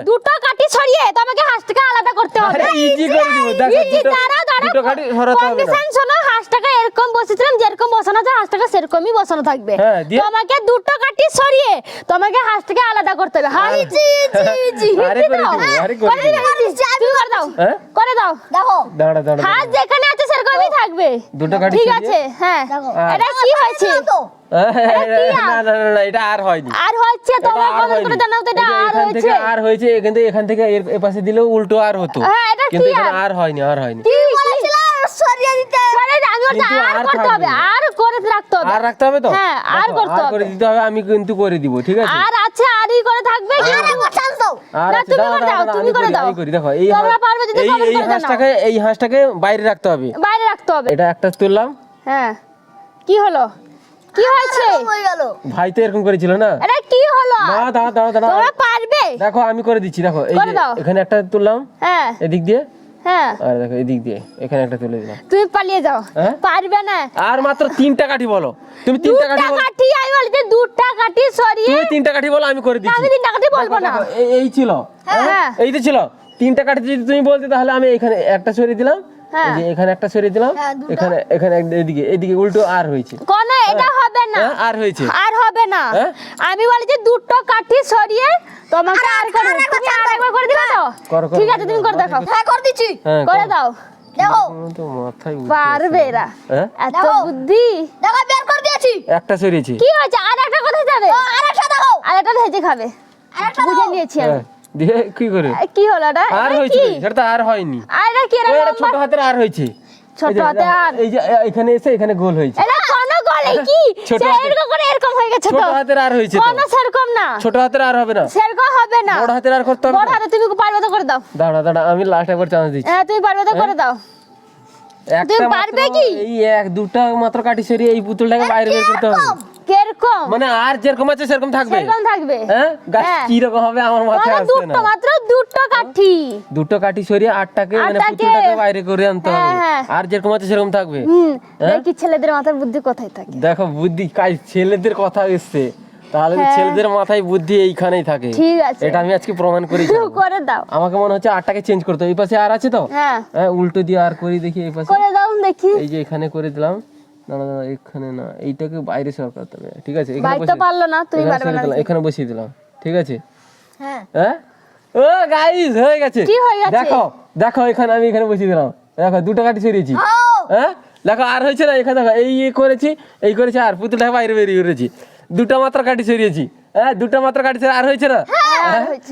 দুটো কাঠি সরিয়ে তোমাকে হাঁসটাকে আলাদা করতে হবে। আরে ইজি করে দিব, দেখো দুটো কাঠি সরাতে হবে না। কন্ডিশন শোনো, হাঁসটাকে এরকম বসেছিলাম, যেরকম বসানো আছে হাঁসটাকে সেরকমই বসানো থাকবে। তোমাকে দুটো কাঠি সরিয়ে তোমাকে হাঁসটাকে আলাদা করতে হবে। হ্যাঁ ইজি ইজি। আরে করে দিব, আরে করে দিব। তুমি করে দাও, করে দাও। দেখো দাঁড়া দাঁড়া, হাঁস যেখানে আছে সেরকমই থাকবে। দুটো কাঠি ঠিক আছে। হ্যাঁ এটা কি হয়েছে? না না না, এটা আর হয়নি। আর হচ্ছে তোমরা কমেন্ট করে জানাও তো এটা আর হয়েছে। আর হয়েছে, কিন্তু এখান থেকে এর পাশে দিলেও উল্টো আর হতো, কিন্তু এখানে আর হয়নি, আর হয়নি। কি বলেছিল সরিয়ে দিতে? সরিয়ে আমি ওটা আর করতে হবে, আর করে রাখতে হবে। আর রাখতে হবে তো? হ্যাঁ আর করতে হবে, আর করে দিতে হবে, আমি কিন্তু করে দিব, ঠিক আছে? আর আছে, আরই করে থাকবে। আর একবার চান্স দাও। না তুমি করে দাও, তুমি করে দাও। আমি করি, দেখো এই তোমরা পারবে যদি কমেন্ট করে জানাও। এই হাঁসটাকে বাইরে রাখতে হবে, বাইরে রাখতে হবে। এটা একটা তুললাম। হ্যাঁ কি হলো? কি হয়েছে? ভাই তো এরকম করেছিল না? এটা কি হলো? দাঁড়া দাঁড়া দাঁড়া দাঁড়া, তোমরা পারবে? দেখো আমি করে দিচ্ছি, দেখো এই করে যে দাও। এখানে একটা তুললাম, হ্যাঁ এদিক দিয়ে, হ্যাঁ আর দেখো এদিক দিয়ে এখানে একটা তুলে দিলাম। তুমি পালিয়ে যাও, হ্যাঁ? পারবে না। আর মাত্র 3টা কাঠি বলো, তুমি 3টা কাঠি বলো। কাঠি আমি বলতে দুটো কাঠি সরিয়ে। তুমি 3টা কাঠি বলো, আমি করে দিচ্ছি। আমি 3টা কাঠি বলবো না। দেখো, এই ছিল, হ্যাঁ এই তো ছিল 3টা কাঠি। যদি তুমি বলতে তাহলে আমি এখানে একটা সরিয়ে দিলাম, এই যে এখানে একটা সরিয়ে দিলাম, এখানে এখানে এদিকে এদিকে উল্টো আর হয়েছে। কোন এটা হবে না, আর হয়েছে, আর হবে না। আমি বলি যে দুটো কাঠি সরিয়ে তোমাকে আর করে, তুমি আরেকবার করে দিবা তো? ঠিক আছে তুমি করে দেখাও। হ্যাঁ করে দিচ্ছি, করে দাও। দেখো তো মাথায় পারবে এরা, এত বুদ্ধি। দেখো বের করে দিয়েছি, একটা সরিয়েছি। কি হয়েছে? আর একটা কোথায় যাবে? আরেকটা দেখো, আরেকটা ভেজে খাবে। আরেকটা বুঝে নিয়েছি আমি। দিয়ে কি করে? কি হলো এটা? আর হয়েছে, সেটা তো আর হয়নি। আর এটা কি? এটা ছোট হাতের আর হয়েছে, ছোট হাতে আর, এই যে এখানে এসে এখানে গোল হয়েছে। এটা কোন গোল? এই কি এরকম করে এরকম হয়ে গেছে? ছোট হাতের আর হয়েছে, কোন সেরকম না। ছোট হাতের আর হবে না, সেরকম হবে না, বড় হাতের আর করতে হবে। বড় হাতে তুমি পারবে তো করে দাও। দাঁড়া দাঁড়া, আমি লাস্ট একবার চান্স দিচ্ছি। হ্যাঁ তুমি পারবে তো করে দাও। একটা পারবে কি? এই এক দুটো মাত্র কাটি সরিয়ে এই পুতুলটাকে বাইরে বের করতে হবে। কিরকম? মানে আর যেরকম আছে সেরকম থাকবে, সেরকম থাকবে। হ্যাঁ গাছ কি রকম হবে আমার মাথায় আসছে না। দুটো মাত্র দুটো কাঠি, দুটো কাটি সরিয়ে আটটাকে মানে পুতুলটাকে বাইরে করে আনতে হবে, আর যেরকম আছে সেরকম থাকবে। দেখি ছেলেদের মাথার বুদ্ধি কোথায় থাকে। দেখো বুদ্ধি কাজ, ছেলেদের কথা এসছে, তাহলে ছেলেদের মাথায় বুদ্ধি এইখানেই থাকে। ঠিক আছে, এটা আমি আজকে প্রমাণ করি। করে দাও। আমাকে মনে হচ্ছে আটটাকে চেঞ্জ করতে হবে। এই পাশে আর আছে তো, হ্যাঁ উল্টো দিয়ে আর করি, দেখি এই পাশে করে দাও দেখি। এই যে এখানে করে দিলাম, না না না এখানে না, এইটাকে বাইরে সরকাতে হবে, ঠিক আছে? এখানে বাইরে তো পারলো না, তুমি পারবে না। এখানে বসিয়ে দিলাম, ঠিক আছে? হ্যাঁ হ্যাঁ ও গাইস হয়ে গেছে। কি হয়ে গেছে? দেখো দেখো এখানে আমি এখানে বসিয়ে দিলাম, দেখো দুটো কাটি সরিয়েছি। হ্যাঁ দেখো আর হয়েছে না, এখানে দেখো এই করেছি, এই করেছি, আর পুতুলটা বাইরে বেরিয়ে করেছি, দুটো মাত্র কাটি সরিয়েছি। হ্যাঁ দুটো মাত্র কাটি, আর হয়েছে না? হ্যাঁ হয়েছে।